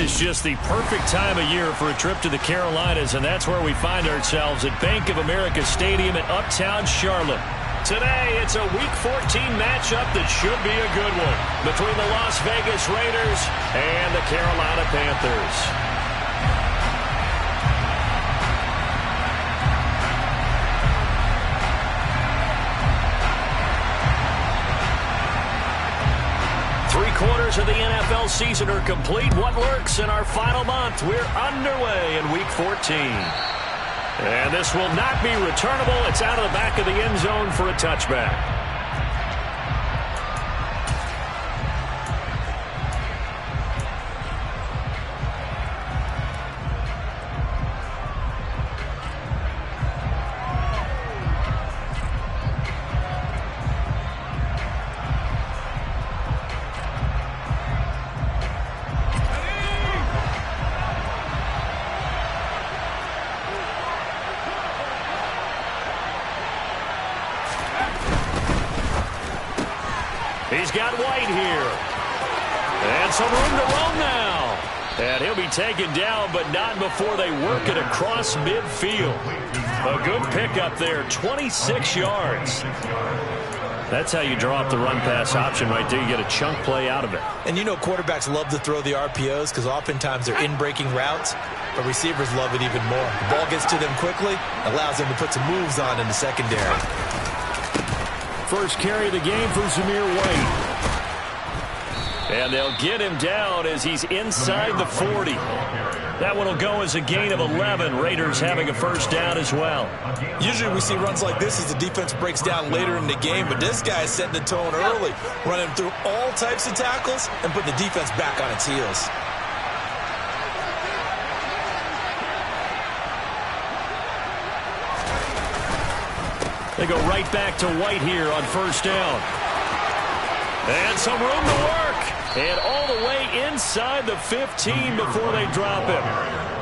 is just the perfect time of year for a trip to the Carolinas, and that's where we find ourselves at Bank of America Stadium in Uptown Charlotte. Today, it's a Week 14 matchup that should be a good one between the Las Vegas Raiders and the Carolina Panthers. Three-quarters of the NFL season are complete. What lurks in our final month? We're underway in Week 14. And this will not be returnable. It's out of the back of the end zone for a touchback. He's got White here. And some room to roam now. And he'll be taken down, but not before they work it across midfield. A good pickup there, 26 yards. That's how you draw up the run-pass option right there. You get a chunk play out of it. And you know quarterbacks love to throw the RPOs because oftentimes they're in-breaking routes, but receivers love it even more. The ball gets to them quickly, allows them to put some moves on in the secondary. First carry of the game for Zamir White. And they'll get him down as he's inside the 40. That one will go as a gain of 11. Raiders having a first down as well. Usually we see runs like this as the defense breaks down later in the game, but this guy is setting the tone early, running through all types of tackles and putting the defense back on its heels. They go right back to White here on first down. And some room to work. And all the way inside the 15 before they drop him.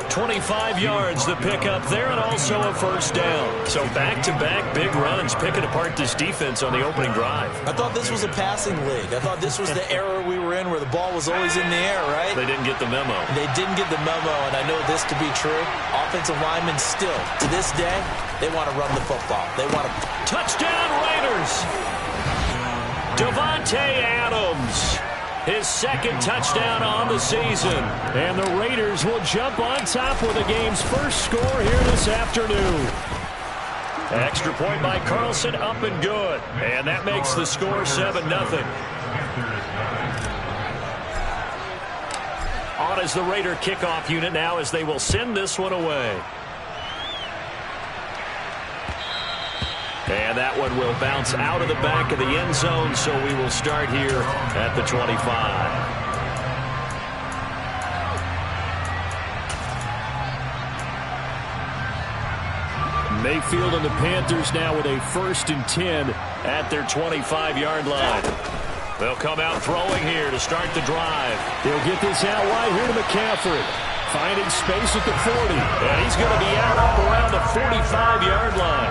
25 yards the pickup there, and also a first down. So back-to-back big runs picking apart this defense on the opening drive. I thought this was a passing league. I thought this was the era we were in where the ball was always in the air, right? They didn't get the memo. They didn't get the memo, and I know this to be true. Offensive linemen still, to this day, they want to run the football. They want to... Touchdown, Raiders! Davante Adams. His second touchdown on the season. And the Raiders will jump on top with the game's first score here this afternoon. Extra point by Carlson, up and good. And that makes the score 7-0. On as the Raider kickoff unit now as they will send this one away. And that one will bounce out of the back of the end zone, so we will start here at the 25. Mayfield and the Panthers now with a 1st and 10 at their 25-yard line. They'll come out throwing here to start the drive. They'll get this out wide here to McCaffrey. Finding space at the 40. And he's going to be out up around the 45-yard line.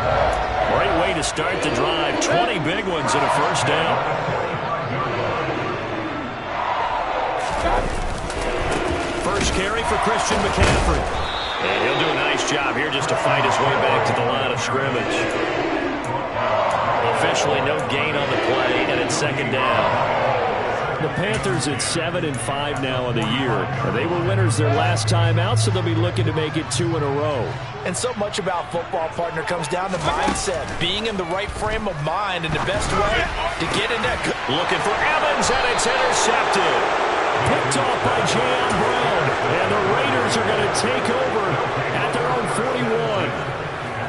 Great way to start the drive. 20 big ones and a first down. First carry for Christian McCaffrey. And he'll do a nice job here just to fight his way back to the line of scrimmage. Officially no gain on the play, and it's second down. The Panthers at 7-5 now on the year. They were winners their last time out, so they'll be looking to make it 2 in a row. And so much about football, partner, comes down to mindset. Being in the right frame of mind, and the best way to get in that. Looking for Evans, and it's intercepted. Picked off by J.M. Brown. And the Raiders are going to take over at their own 41.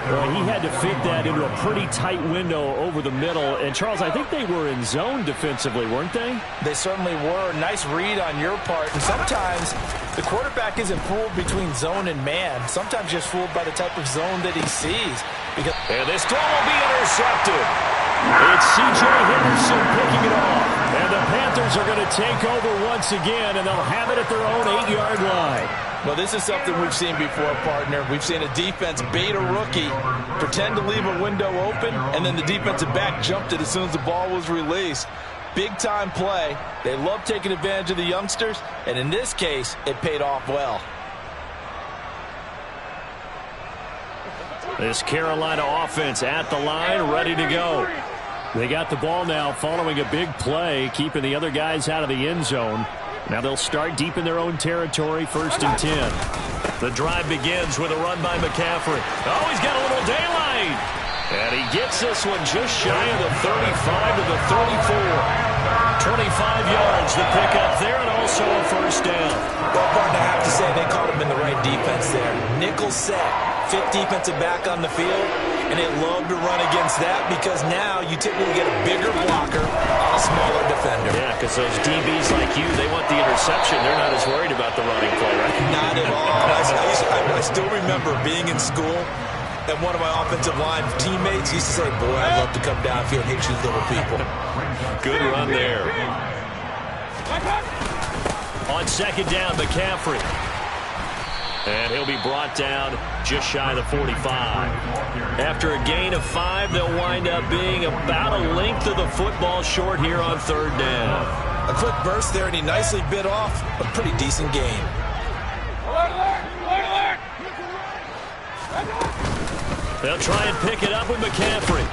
Well, he had to fit that into a pretty tight window over the middle. And, Charles, I think they were in zone defensively, weren't they? They certainly were. Nice read on your part. And sometimes the quarterback isn't fooled between zone and man. Sometimes just fooled by the type of zone that he sees. And this throw will be intercepted. It's C.J. Henderson picking it off. And the Panthers are going to take over once again, and they'll have it at their own 8-yard line. Well, this is something we've seen before, partner. We've seen a defense bait a rookie, pretend to leave a window open, and then the defensive back jumped it as soon as the ball was released. big-time play. They love taking advantage of the youngsters, and in this case, it paid off well. This Carolina offense at the line, ready to go. They got the ball now following a big play, keeping the other guys out of the end zone. Now they'll start deep in their own territory, 1st and 10. The drive begins with a run by McCaffrey. Oh, he's got a little daylight. And he gets this one just shy of the 35 to the 34. 25 yards the pickup there, and also a 1st down. Well, partner, I have to say they caught him in the right defense there. Nickel set, 5th defensive back on the field, and they love to run against that because now you typically get a bigger blocker on a smaller defender. Yeah, because those DBs like you, they want the interception. They're not as worried about the running play, right? Not at all. I still remember being in school, and one of my offensive line teammates used to say, boy, I'd love to come downfield and hit you little people. Good run there. On 2nd down, McCaffrey. And he'll be brought down just shy of the 45. After a gain of 5, they'll wind up being about a length of the football short here on 3rd down. A quick burst there, and he nicely bit off a pretty decent gain. They'll try and pick it up with McCaffrey.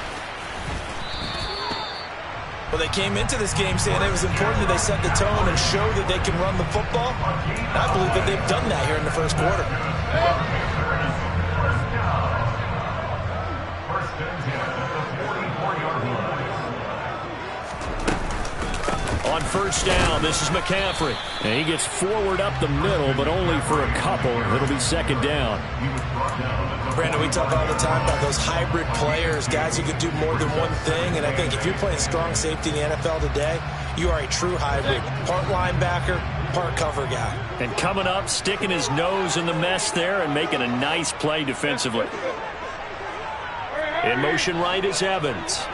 Well, they came into this game saying it was important that they set the tone and show that they can run the football. And I believe that they've done that here in the 1st quarter. On 1st down, this is McCaffrey. And he gets forward up the middle, but only for a couple. It'll be 2nd down. Brandon, we talk all the time about those hybrid players, guys who can do more than one thing. And I think if you're playing strong safety in the NFL today, you are a true hybrid. Part linebacker, part cover guy. And coming up, sticking his nose in the mess there and making a nice play defensively. In motion right is Evans.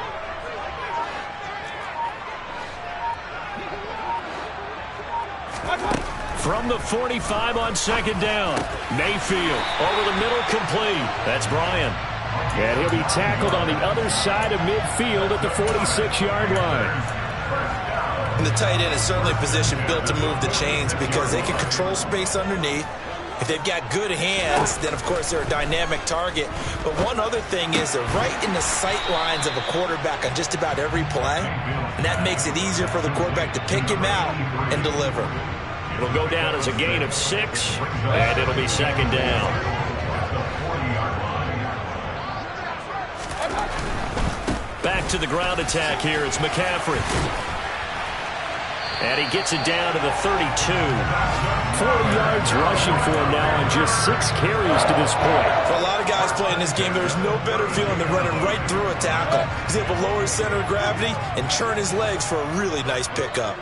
From the 45 on 2nd down. Mayfield over the middle, complete. That's Bryant. And he'll be tackled on the other side of midfield at the 46-yard line. And the tight end is certainly a position built to move the chains because they can control space underneath. If they've got good hands, then of course they're a dynamic target. But one other thing is they're right in the sight lines of a quarterback on just about every play. And that makes it easier for the quarterback to pick him out and deliver. It'll go down as a gain of 6, and it'll be 2nd down. Back to the ground attack here. It's McCaffrey. And he gets it down to the 32. 40 yards rushing for him now on just 6 carries to this point. For a lot of guys playing this game, there's no better feeling than running right through a tackle. He's able to lower his center of gravity and churn his legs for a really nice pickup.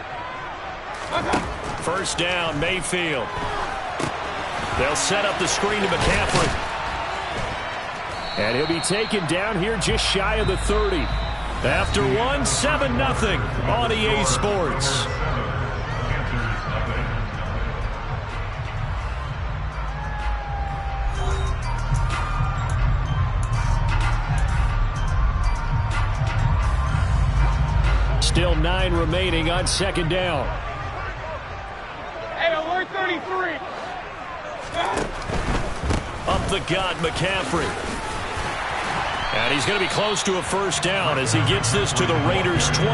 1st down, Mayfield. They'll set up the screen to McCaffrey. And he'll be taken down here just shy of the 30. After 1, 7-0 on EA Sports. Still 9 remaining on 2nd down. Hey, alert 33. Up the gut, McCaffrey. And he's going to be close to a 1st down as he gets this to the Raiders' 23.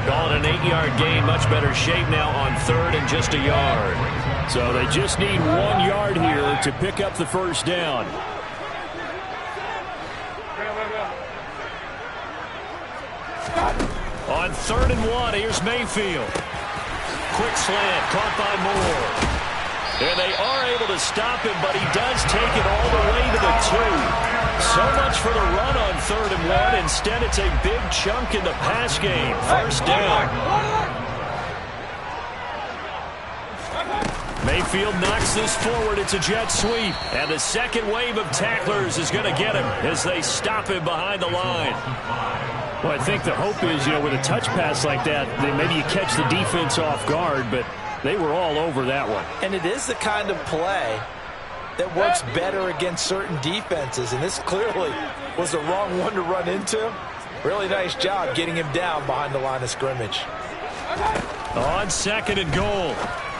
Call it an 8-yard gain. Much better shape now on 3rd and just a yard. So they just need 1 yard here to pick up the 1st down. On 3rd and 1, here's Mayfield. Quick slant, caught by Moore. And they are able to stop him, but he does take it all the way to the 2. So much for the run on 3rd and 1. Instead, it's a big chunk in the pass game. 1st down. Mayfield knocks this forward. It's a jet sweep. And the second wave of tacklers is going to get him as they stop him behind the line. Well, I think the hope is, with a touch pass like that, maybe you catch the defense off guard, but they were all over that one. And it is the kind of play that works better against certain defenses, and this clearly was the wrong one to run into. Really nice job getting him down behind the line of scrimmage. On 2nd and goal,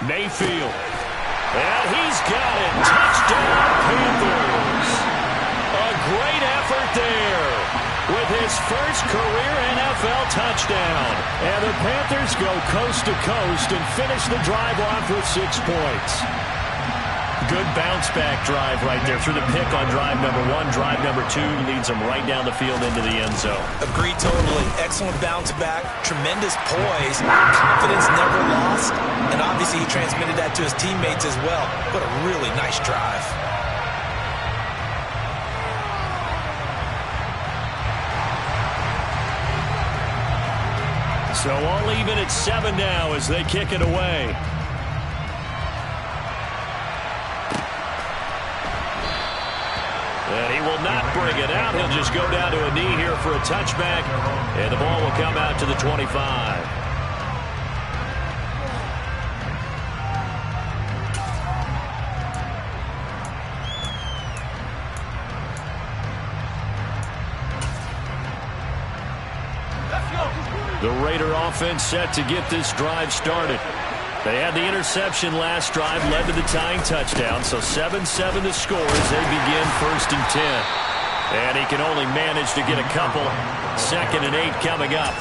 Mayfield. And he's got it. Touchdown, Panthers. A great effort there with his first career NFL touchdown. And the Panthers go coast to coast and finish the drive off with 6 points. Good bounce-back drive right there through the pick on drive number 1. Drive number 2 leads them right down the field into the end zone. Agreed totally. Excellent bounce-back, tremendous poise, confidence never lost, and obviously he transmitted that to his teammates as well. What a really nice drive. So all even at 7 now as they kick it away. And he will not bring it out. He'll just go down to a knee here for a touchback. And the ball will come out to the 25. The Raider offense set to get this drive started. They had the interception last drive, led to the tying touchdown, so 7-7 to score as they begin 1st and 10. And he can only manage to get a couple. 2nd and 8 coming up.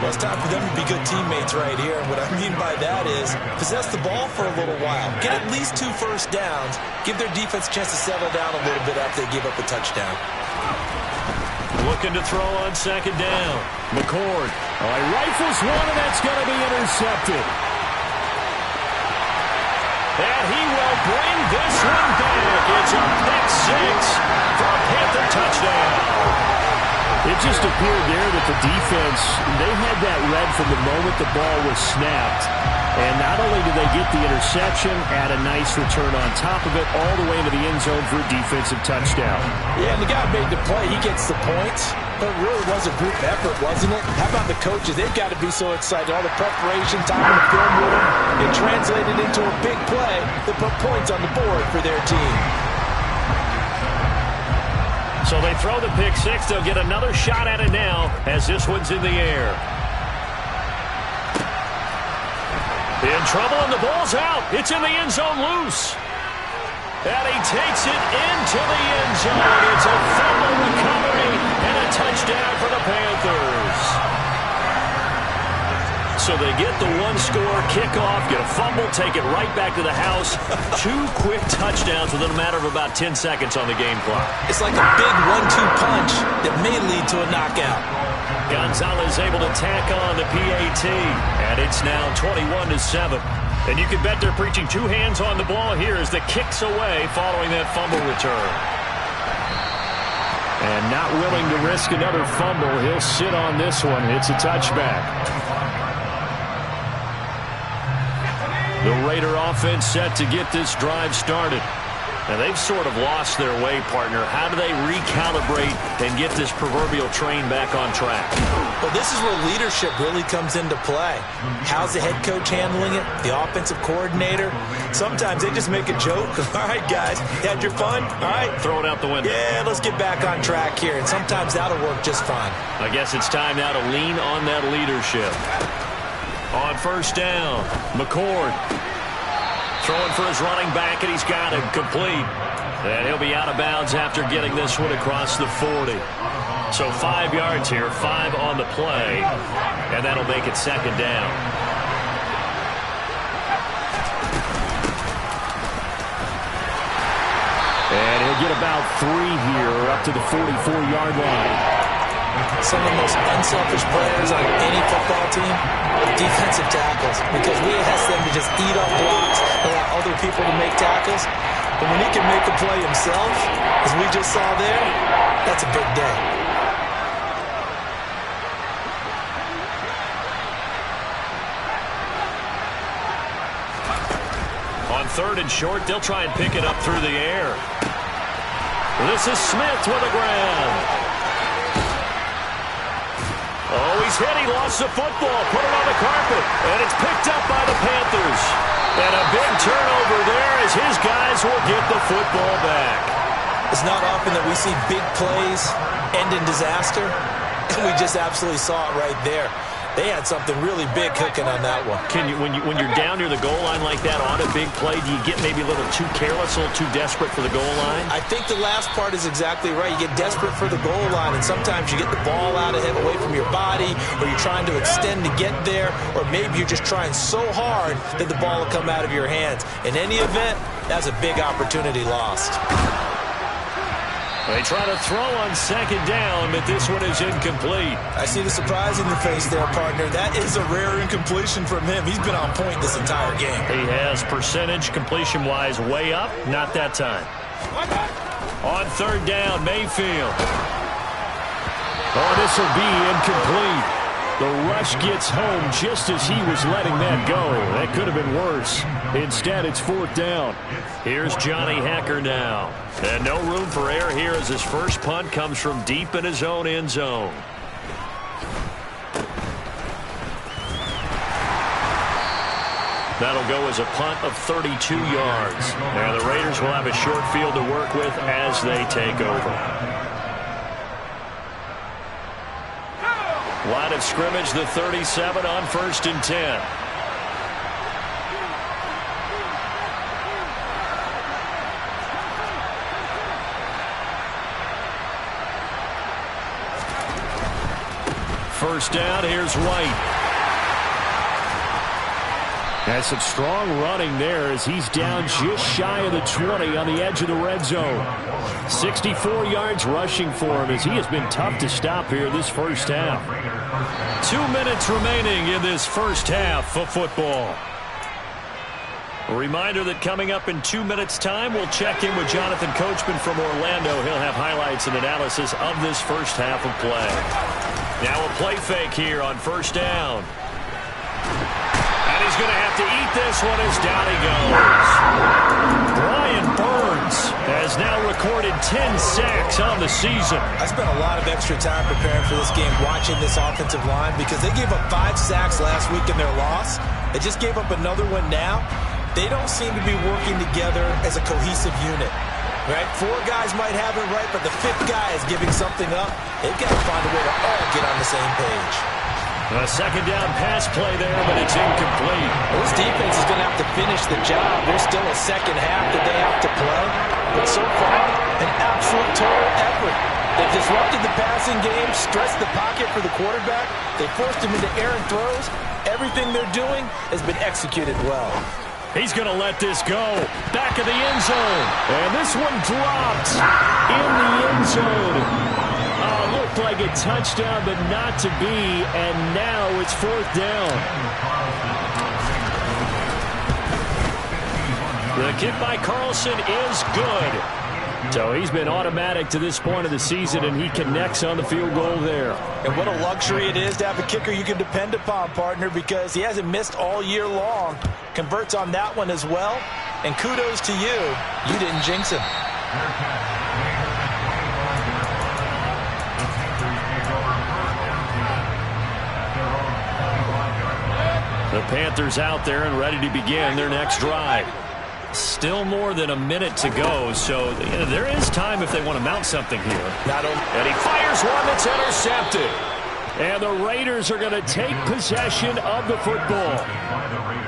Well, it's time for them to be good teammates right here. And what I mean by that is possess the ball for a little while. Get at least 2 first downs. Give their defense a chance to settle down a little bit after they give up a touchdown. Looking to throw on 2nd down. McCord. He rifles one, and that's going to be intercepted. And he will bring this one back. It's a pick 6 for a Panther touchdown. It just appeared there that the defense, they had that read from the moment the ball was snapped. And not only did they get the interception, add a nice return on top of it, all the way into the end zone for a defensive touchdown. Yeah, and the guy made the play. He gets the points. But it really was a group effort, wasn't it? How about the coaches? They've got to be so excited. All the preparation, time in the film room, it translated into a big play that put points on the board for their team. So they throw the pick 6. They'll get another shot at it now as this one's in the air. In trouble, and the ball's out. It's in the end zone loose. And he takes it into the end zone. It's a fumble recovery and a touchdown for the Panthers. So they get the 1-score kickoff, get a fumble, take it right back to the house. 2 quick touchdowns within a matter of about 10 seconds on the game clock. It's like a big 1-2 punch that may lead to a knockout. Gonzalez able to tack on the PAT, and it's now 21-7. And you can bet they're preaching 2 hands on the ball here as the kick's away following that fumble return. And not willing to risk another fumble, he'll sit on this one. It's a touchback. The Raider offense set to get this drive started. Now, they've sort of lost their way, partner. How do they recalibrate and get this proverbial train back on track? Well, this is where leadership really comes into play. How's the head coach handling it? The offensive coordinator? Sometimes they just make a joke. All right, guys, you had your fun? All right. Throw it out the window. Yeah, let's get back on track here. And sometimes that'll work just fine. I guess it's time now to lean on that leadership. On 1st down, McCord. Throwing for his running back, and he's got it complete. And he'll be out of bounds after getting this one across the 40. So 5 yards here, 5 on the play, and that'll make it 2nd down. And he'll get about 3 here up to the 44-yard line. Some of the most unselfish players on any football team, defensive tackles, because we ask them to just eat up blocks, allow other people to make tackles. But when he can make a play himself, as we just saw there, that's a big day. On 3rd and short, they'll try and pick it up through the air. This is Smith with a grab. Oh, he's hit. He lost the football. Put it on the carpet. And it's picked up by the Panthers. And a big turnover there as his guys will get the football back. It's not often that we see big plays end in disaster. we just absolutely saw it right there. They had something really big cooking on that one. When you're down near the goal line like that on a big play, do you get maybe a little too careless, a little too desperate for the goal line? I think the last part is exactly right. You get desperate for the goal line, and sometimes you get the ball out of him away from your body, or you're trying to extend to get there, or maybe you're just trying so hard that the ball will come out of your hands. In any event, that's a big opportunity lost. They try to throw on second down, but this one is incomplete. I see the surprise in your face there, partner. That is a rare incompletion from him. He's been on point this entire game. He has percentage completion-wise way up. Not that time. On third down, Mayfield. Oh, this will be incomplete. The rush gets home just as he was letting that go. That could have been worse. Instead, it's fourth down. Here's Johnny Hacker now. And no room for error here as his first punt comes from deep in his own end zone. That'll go as a punt of 32 yards. Now the Raiders will have a short field to work with as they take over. Line of scrimmage, the 37 on 1st and 10. First down, here's White. Has some strong running there as he's down just shy of the 20 on the edge of the red zone. 64 yards rushing for him as he has been tough to stop here this first half. 2 minutes remaining in this first half of football. A reminder that coming up in 2 minutes' time, we'll check in with Jonathan Coachman from Orlando. He'll have highlights and analysis of this first half of play. Now a play fake here on first down. And he's going to have to eat this one as down he goes. Brian Burns has now recorded 10 sacks on the season. I spent a lot of extra time preparing for this game, watching this offensive line, because they gave up 5 sacks last week in their loss. They just gave up another one now. They don't seem to be working together as a cohesive unit. Right? 4 guys might have it right, but the 5th guy is giving something up. They've got to find a way to all get on the same page. A second down pass play there, but it's incomplete. This defense is going to have to finish the job. There's still a second half that they have to play. But so far, an absolute total effort. They've disrupted the passing game, stretched the pocket for the quarterback. They forced him into errant throws. Everything they're doing has been executed well. He's going to let this go. Back of the end zone. And this one dropped in the end zone. Looked like a touchdown, but not to be. And now it's fourth down. The kick by Carlson is good. So he's been automatic to this point of the season, and he connects on the field goal there. And what a luxury it is to have a kicker you can depend upon, partner, because he hasn't missed all year long. Converts on that one as well. And kudos to you. You didn't jinx him. The Panthers out there and ready to begin their next drive. Still more than a minute to go, so there is time if they want to mount something here. And he fires one that's intercepted. And the Raiders are going to take possession of the football.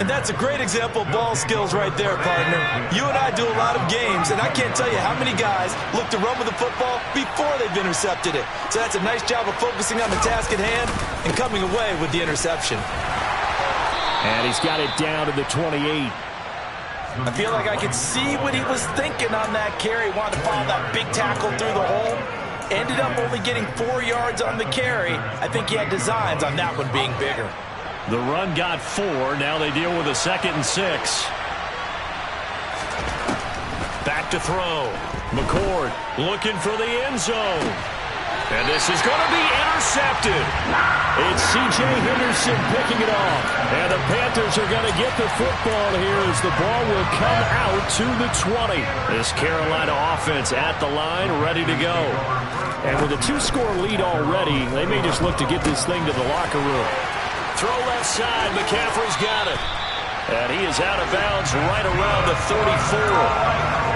And that's a great example of ball skills right there, partner. You and I do a lot of games, and I can't tell you how many guys look to run with the football before they've intercepted it. So that's a nice job of focusing on the task at hand and coming away with the interception. And he's got it down to the 28. I feel like I could see what he was thinking on that carry. Wanted to follow that big tackle through the hole. Ended up only getting 4 yards on the carry. I think he had designs on that one being bigger. The run got 4. Now they deal with a 2nd and 6. Back to throw. McCord looking for the end zone. And this is going to be intercepted. It's C.J. Henderson picking it off. And the Panthers are going to get the football here as the ball will come out to the 20. This Carolina offense at the line, ready to go. And with a 2-score lead already, they may just look to get this thing to the locker room. Throw left side. McCaffrey's got it. And he is out of bounds right around the 34.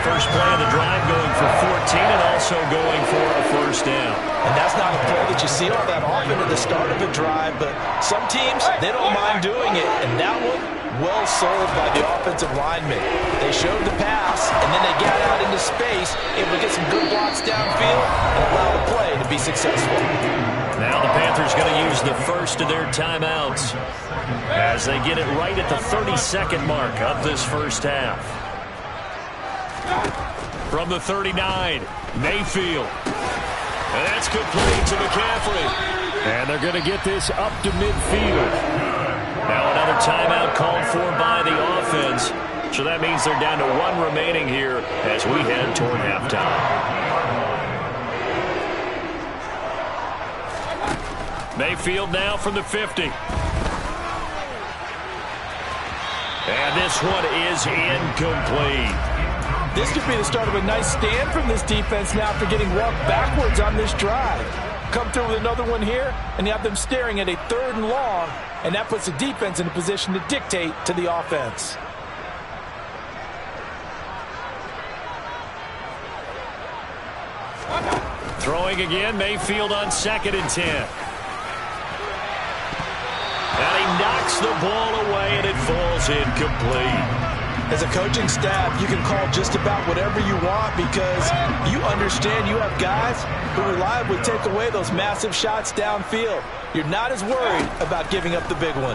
First play of the drive going for 14 and also going for a first down. And that's not a play that you see all that often at the start of a drive, but some teams, they don't mind doing it. And that one, well sold by the offensive lineman. They showed the pass, and then they got out into space, able to get some good blocks downfield and allow the play to be successful. Now the Panthers going to use the first of their timeouts as they get it right at the 32nd mark of this first half. From the 39, Mayfield. And that's complete to McCaffrey. And they're going to get this up to midfield. Now another timeout called for by the offense. So that means they're down to one remaining here as we head toward halftime. Mayfield now from the 50. And this one is incomplete. This could be the start of a nice stand from this defense now after getting walked backwards on this drive. Come through with another one here, and you have them staring at a 3rd and long, and that puts the defense in a position to dictate to the offense. Throwing again, Mayfield on 2nd and 10. And he knocks the ball away, and it falls incomplete. As a coaching staff, you can call just about whatever you want because you understand you have guys who reliably take away those massive shots downfield. You're not as worried about giving up the big one.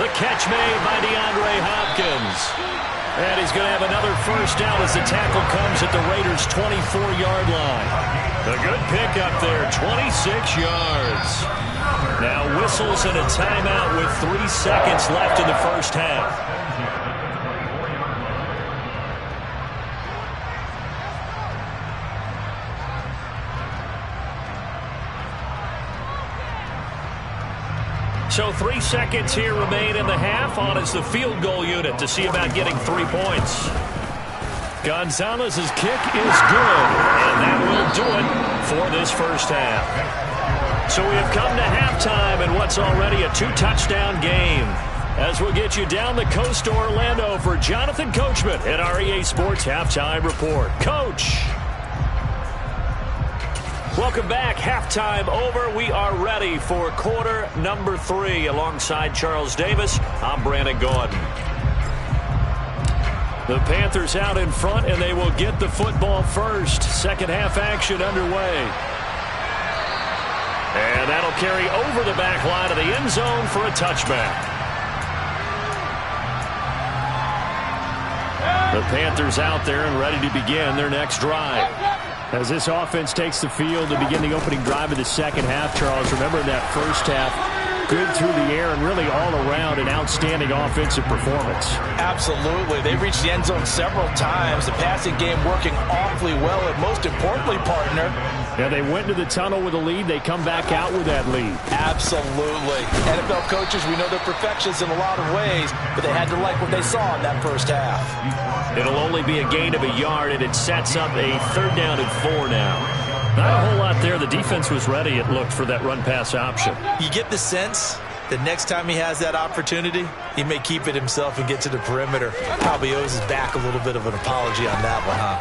The catch made by DeAndre Hopkins. And he's going to have another first down as the tackle comes at the Raiders' 24-yard line. A good pickup there, 26 yards. Now whistles and a timeout with 3 seconds left in the first half. So 3 seconds here remain in the half. On is the field goal unit to see about getting 3 points. Gonzalez's kick is good, and that will do it for this first half. So we have come to halftime in what's already a 2-touchdown game. As we'll get you down the coast to Orlando for Jonathan Coachman at our EA Sports Halftime Report. Coach! Welcome back. Halftime over. We are ready for quarter number 3. Alongside Charles Davis, I'm Brandon Gordon. The Panthers out in front, and they will get the football first. Second half action underway. And that'll carry over the back line of the end zone for a touchback. The Panthers out there and ready to begin their next drive. As this offense takes the field to begin the opening drive of the second half, Charles, remember in that first half, good through the air and really all around an outstanding offensive performance. Absolutely. They reached the end zone several times. The passing game working awfully well, and most importantly, partner, yeah, they went to the tunnel with a lead. They come back out with that lead. Absolutely. NFL coaches, we know they're perfectionists in a lot of ways, but they had to like what they saw in that first half. It'll only be a gain of a yard, and it sets up a 3rd down and 4 now. Not a whole lot there. The defense was ready, it looked, for that run-pass option. You get the sense that next time he has that opportunity, he may keep it himself and get to the perimeter. Probably owes his back a little bit of an apology on that one, huh?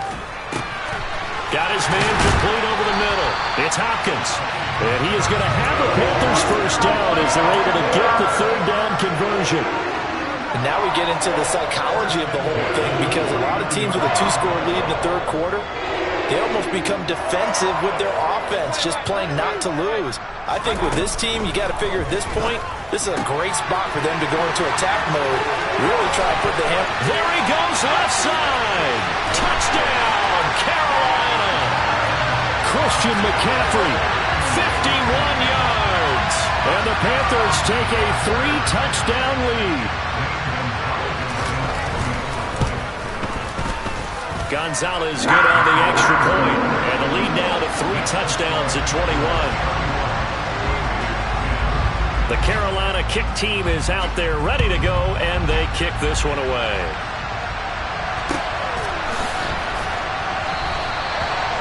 Got his man complete over the middle. It's Hopkins. And he is going to have the Panthers first down as they're able to get the 3rd down conversion. And now we get into the psychology of the whole thing because a lot of teams with a 2-score lead in the 3rd quarter, they almost become defensive with their offense, just playing not to lose. I think with this team, you got to figure at this point, this is a great spot for them to go into attack mode, really try to put the hand. There he goes, left side. Touchdown, Carolina. Christian McCaffrey, 51 yards. And the Panthers take a 3-touchdown lead. Gonzalez good on the extra point, and the lead now to 3 touchdowns at 21. The Carolina kick team is out there ready to go, and they kick this one away.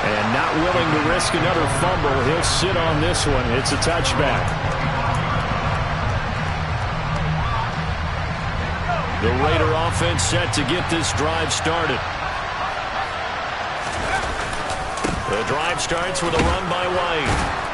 And not willing to risk another fumble, he'll sit on this one. It's a touchback. The Raider offense set to get this drive started. The drive starts with a run by White.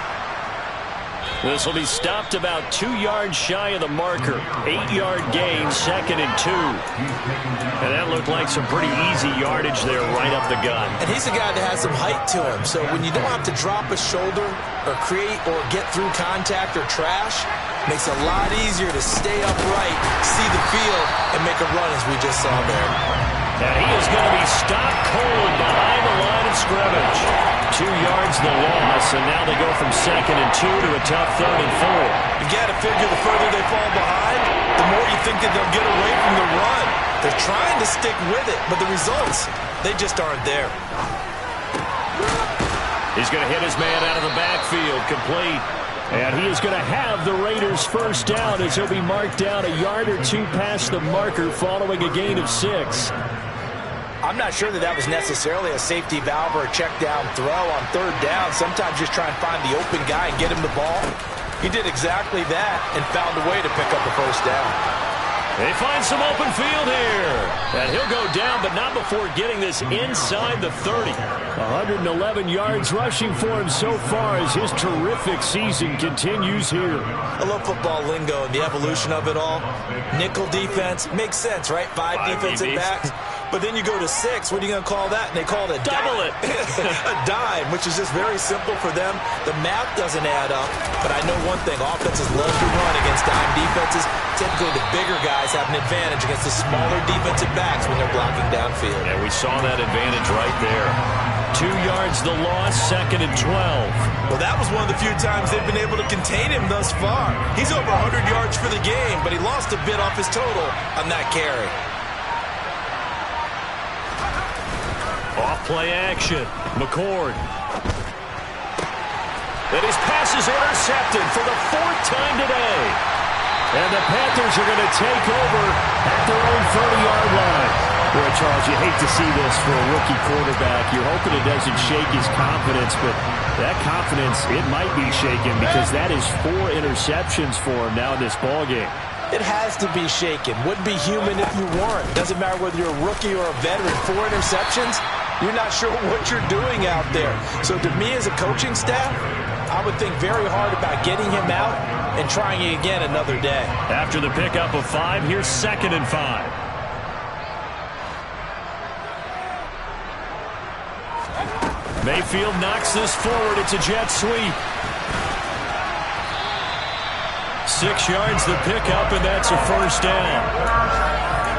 This will be stopped about 2 yards shy of the marker. 8-yard gain, 2nd and 2. And that looked like some pretty easy yardage there right up the gut. And he's a guy that has some height to him. So when you don't have to drop a shoulder or create or get through contact or trash, makes it a lot easier to stay upright, see the field, and make a run as we just saw there. And he is going to be stopped cold behind the line of scrimmage. 2 yards the loss, and now they go from 2nd and 2 to a tough 3rd and 4. You got to figure the further they fall behind, the more you think that they'll get away from the run. They're trying to stick with it, but the results, they just aren't there. He's going to hit his man out of the backfield, complete. And he is going to have the Raiders' first down as he'll be marked down a yard or 2 past the marker following a gain of 6. I'm not sure that that was necessarily a safety valve or a check down throw on 3rd down. Sometimes just try and find the open guy and get him the ball. He did exactly that and found a way to pick up a first down. They find some open field here. And he'll go down, but not before getting this inside the 30. 111 yards rushing for him so far as his terrific season continues here. I love football lingo and the evolution of it all. Nickel defense makes sense, right? 5 defensive backs. But then you go to 6. What are you going to call that? And they call it a double dime. A dime, which is just very simple for them. The math doesn't add up. But I know one thing. Offenses love to run against dime defenses. Typically, the bigger guys have an advantage against the smaller defensive backs when they're blocking downfield. And we saw that advantage right there. 2 yards the loss, 2nd and 12. Well, that was one of the few times they've been able to contain him thus far. He's over 100 yards for the game, but he lost a bit off his total on that carry. Off play action. McCord. And his pass is intercepted for the 4th time today. And the Panthers are going to take over at their own 30-yard line. Boy, Charles, you hate to see this for a rookie quarterback. You're hoping it doesn't shake his confidence, but that confidence, it might be shaken because that is 4 interceptions for him now in this ballgame. It has to be shaken. Wouldn't be human if you weren't. Doesn't matter whether you're a rookie or a veteran. 4 interceptions, you're not sure what you're doing out there. So to me as a coaching staff, I would think very hard about getting him out and trying it again another day. After the pickup of 5, here's 2nd and 5. Mayfield knocks this forward. It's a jet sweep. 6 yards the pickup, and that's a first down.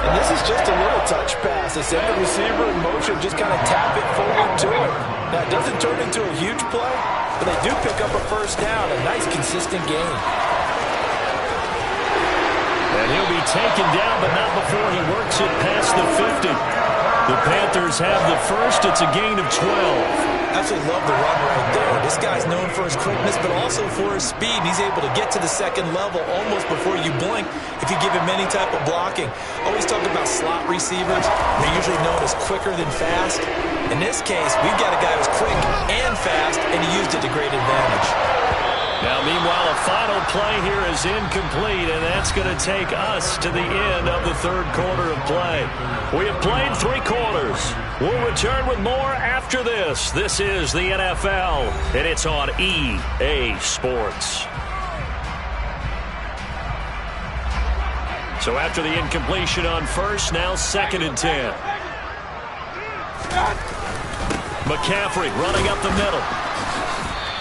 And this is just a little touch pass. They send the receiver in motion, just kind of tap it forward to him. Now, it doesn't turn into a huge play, but they do pick up a first down, a nice, consistent gain. And he'll be taken down, but not before he works it past the 50. The Panthers have the first. It's a gain of 12. Absolutely love the run right there. This guy's known for his quickness, but also for his speed. He's able to get to the 2nd level almost before you blink if you give him any type of blocking. Always talk about slot receivers. They're usually known as quicker than fast. In this case, we've got a guy who's quick and fast, and he used it to great advantage. Now, meanwhile, a final play here is incomplete, and that's going to take us to the end of the 3rd quarter of play. We have played 3 quarters. We'll return with more after this. This is the NFL, and it's on EA Sports. So after the incompletion on 1st, now 2nd and 10. McCaffrey running up the middle.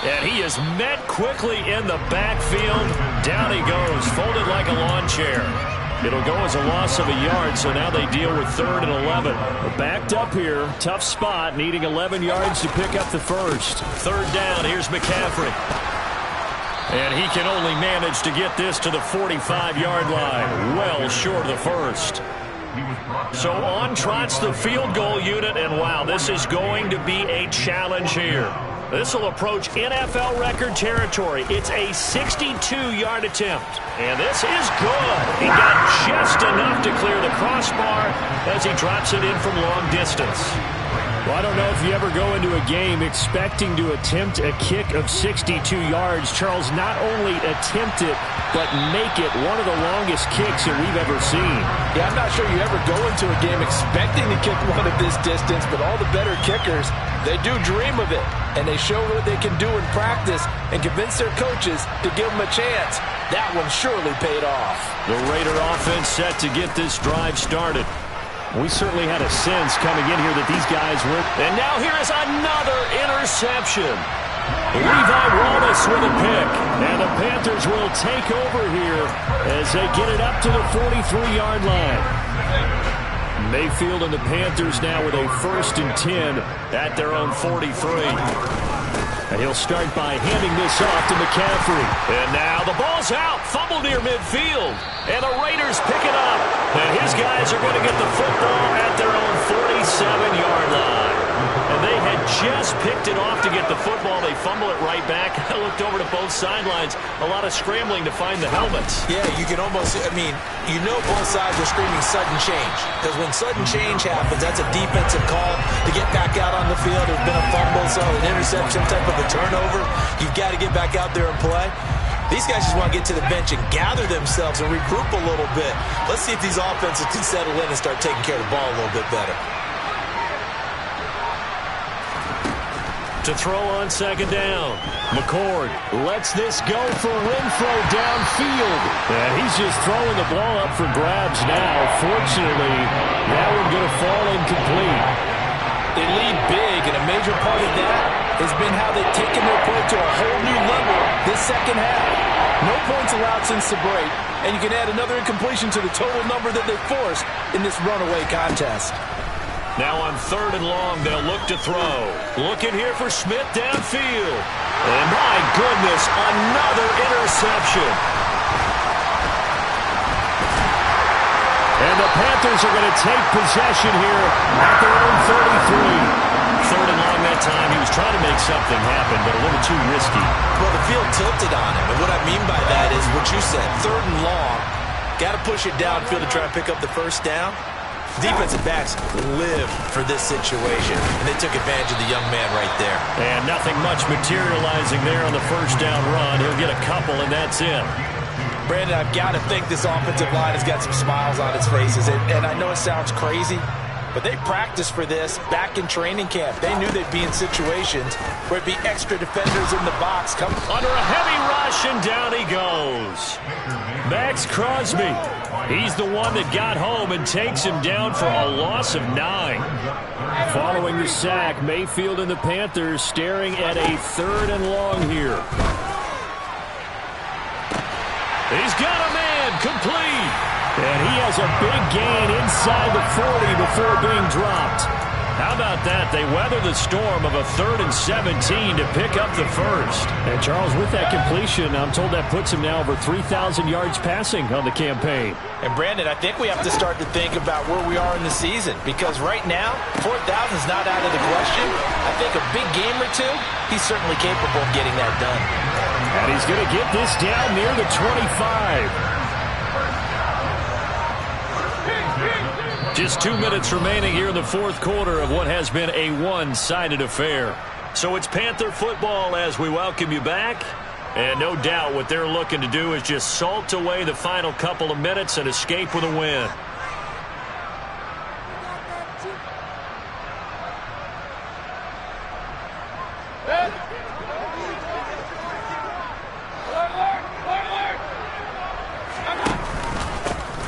And he is met quickly in the backfield. Down he goes, folded like a lawn chair. It'll go as a loss of a yard, so now they deal with 3rd and 11. But backed up here, tough spot, needing 11 yards to pick up the first. 3rd down, here's McCaffrey. And he can only manage to get this to the 45-yard line, well short of the first. So on trots the field goal unit, and wow, this is going to be a challenge here. This will approach NFL record territory. It's a 62-yard attempt. And this is good. He got just enough to clear the crossbar as he drops it in from long distance. Well, I don't know if you ever go into a game expecting to attempt a kick of 62 yards. Charles, not only attempt it, but make it one of the longest kicks that we've ever seen. Yeah, I'm not sure you ever go into a game expecting to kick one of this distance, but all the better kickers, they do dream of it, and they show what they can do in practice and convince their coaches to give them a chance. That one surely paid off. The Raider offense set to get this drive started. We certainly had a sense coming in here that these guys were. And now here is another interception. Levi Wallace with a pick. And the Panthers will take over here as they get it up to the 43-yard line. Mayfield and the Panthers now with a 1st and 10 at their own 43. And he'll start by handing this off to McCaffrey. And now the ball's out. Fumble near midfield. And the Raiders pick it up. And his guys are going to get the football at their own 47-yard line. And they had just picked it off to get the football. They fumble it right back. I looked over to both sidelines. A lot of scrambling to find the helmets. Yeah, you can almost, you know both sides are screaming sudden change. Because when sudden change happens, that's a defensive call to get back out on the field. There's been a fumble, so an interception type of a turnover. You've got to get back out there and play. These guys just want to get to the bench and gather themselves and regroup a little bit. Let's see if these offenses can settle in and start taking care of the ball a little bit better. To throw on 2nd down. McCord lets this go for Renfro downfield. And he's just throwing the ball up for grabs now. Fortunately, that one going to fall incomplete. They lead big, and a major part of that has been how they've taken their play to a whole new level this second half. No points allowed since the break, and you can add another incompletion to the total number that they forced in this runaway contest. Now on 3rd and long, they'll look to throw. Looking here for Smith downfield. And my goodness, another interception. And the Panthers are going to take possession here at their own 33. 3rd and long that time. He was trying to make something happen, but a little too risky. Well, the field tilted on him. And what I mean by that is what you said. 3rd and long. Got to push it downfield to try and pick up the first down. Defensive backs live for this situation, and they took advantage of the young man right there. And nothing much materializing there on the 1st down run. He'll get a couple, and that's it. Brandon, I've got to think this offensive line has got some smiles on its faces, and I know it sounds crazy, but they practiced for this back in training camp. They knew they'd be in situations where it'd be extra defenders in the box. Under a heavy rush, and down he goes. Max Crosby. He's the one that got home and takes him down for a loss of 9. Following the sack, Mayfield and the Panthers staring at a 3rd and long here. He's got a man complete. And he has a big gain inside the 40 before being dropped. How about that? They weather the storm of a 3rd and 17 to pick up the first. And Charles, with that completion, I'm told that puts him now over 3,000 yards passing on the campaign. And Brandon, I think we have to start to think about where we are in the season, because right now, 4,000 is not out of the question. I think a big game or two, he's certainly capable of getting that done. And he's going to get this down near the 25. Just 2 minutes remaining here in the 4th quarter of what has been a one-sided affair. So it's Panther football as we welcome you back. And no doubt what they're looking to do is just salt away the final couple of minutes and escape with a win.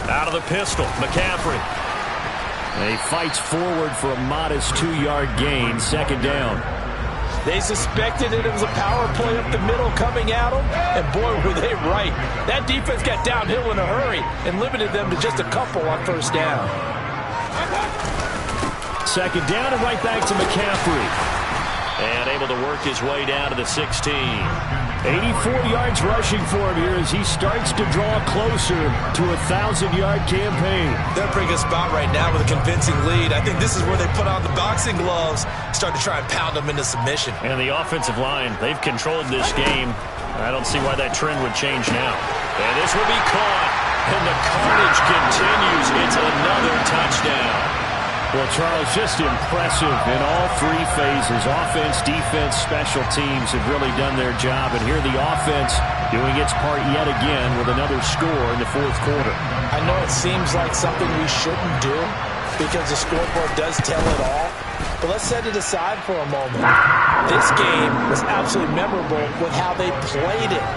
Out of the pistol, McCaffrey. And he fights forward for a modest 2-yard gain, 2nd down. They suspected it was a power play up the middle coming at them, and boy, were they right. That defense got downhill in a hurry and limited them to just a couple on 1st down. 2nd down and right back to McCaffrey. And able to work his way down to the 16. 84 yards rushing for him here as he starts to draw closer to a 1,000-yard campaign. They're in a pretty good spot right now with a convincing lead. I think this is where they put on the boxing gloves, start to try and pound them into submission. And the offensive line, they've controlled this game. I don't see why that trend would change now. And this will be caught. And the carnage continues. It's another touchdown. Well, Charles, just impressive in all three phases. Offense, defense, special teams have really done their job. And here the offense doing its part yet again with another score in the fourth quarter. I know it seems like something we shouldn't do because the scoreboard does tell it all. But let's set it aside for a moment. This game was absolutely memorable with how they played it.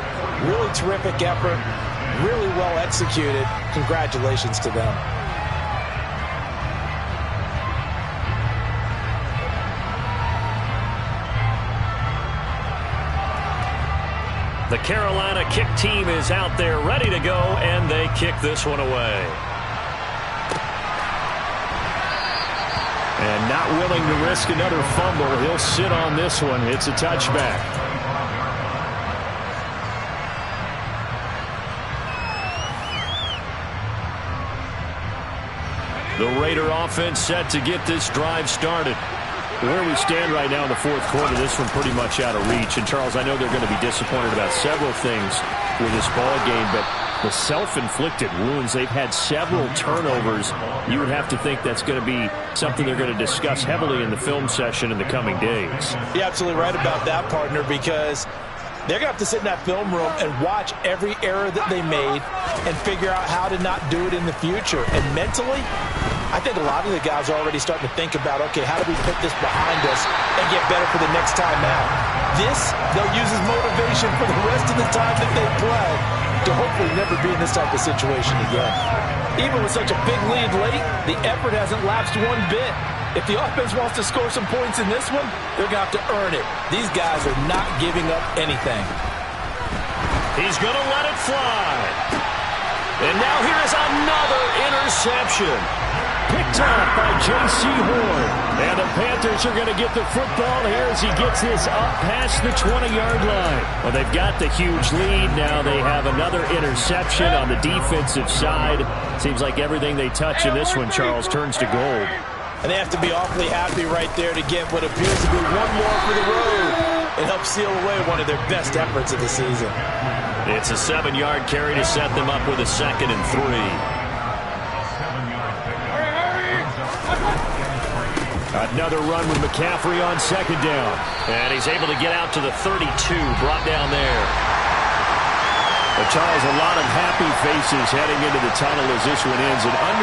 Really terrific effort. Really well executed. Congratulations to them. The Carolina kick team is out there ready to go, and they kick this one away. And not willing to risk another fumble, he'll sit on this one. It's a touchback. The Raider offense set to get this drive started. Where we stand right now in the fourth quarter, this one pretty much out of reach. And, Charles, I know they're going to be disappointed about several things with this ball game, but the self-inflicted wounds, they've had several turnovers. You would have to think that's going to be something they're going to discuss heavily in the film session in the coming days. You're absolutely right about that, partner, because they're going to have to sit in that film room and watch every error that they made and figure out how to not do it in the future. And mentally, I think a lot of the guys are already starting to think about, okay, how do we put this behind us and get better for the next time out? This, they'll use as motivation for the rest of the time that they play to hopefully never be in this type of situation again. Even with such a big lead late, the effort hasn't lapsed one bit. If the offense wants to score some points in this one, they're going to have to earn it. These guys are not giving up anything. He's going to let it fly. And now here is another interception. Picked off by J.C. Horn. And the Panthers are going to get the football here as he gets this up past the 20-yard line. Well, they've got the huge lead. Now they have another interception on the defensive side. Seems like everything they touch in this one, Charles, turns to gold. And they have to be awfully happy right there to get what appears to be one more for the road and help seal away one of their best efforts of the season. It's a 7-yard carry to set them up with a 2nd and 3. Another run with McCaffrey on 2nd down. And he's able to get out to the 32, brought down there. But Charles, a lot of happy faces heading into the tunnel as this one ends. An under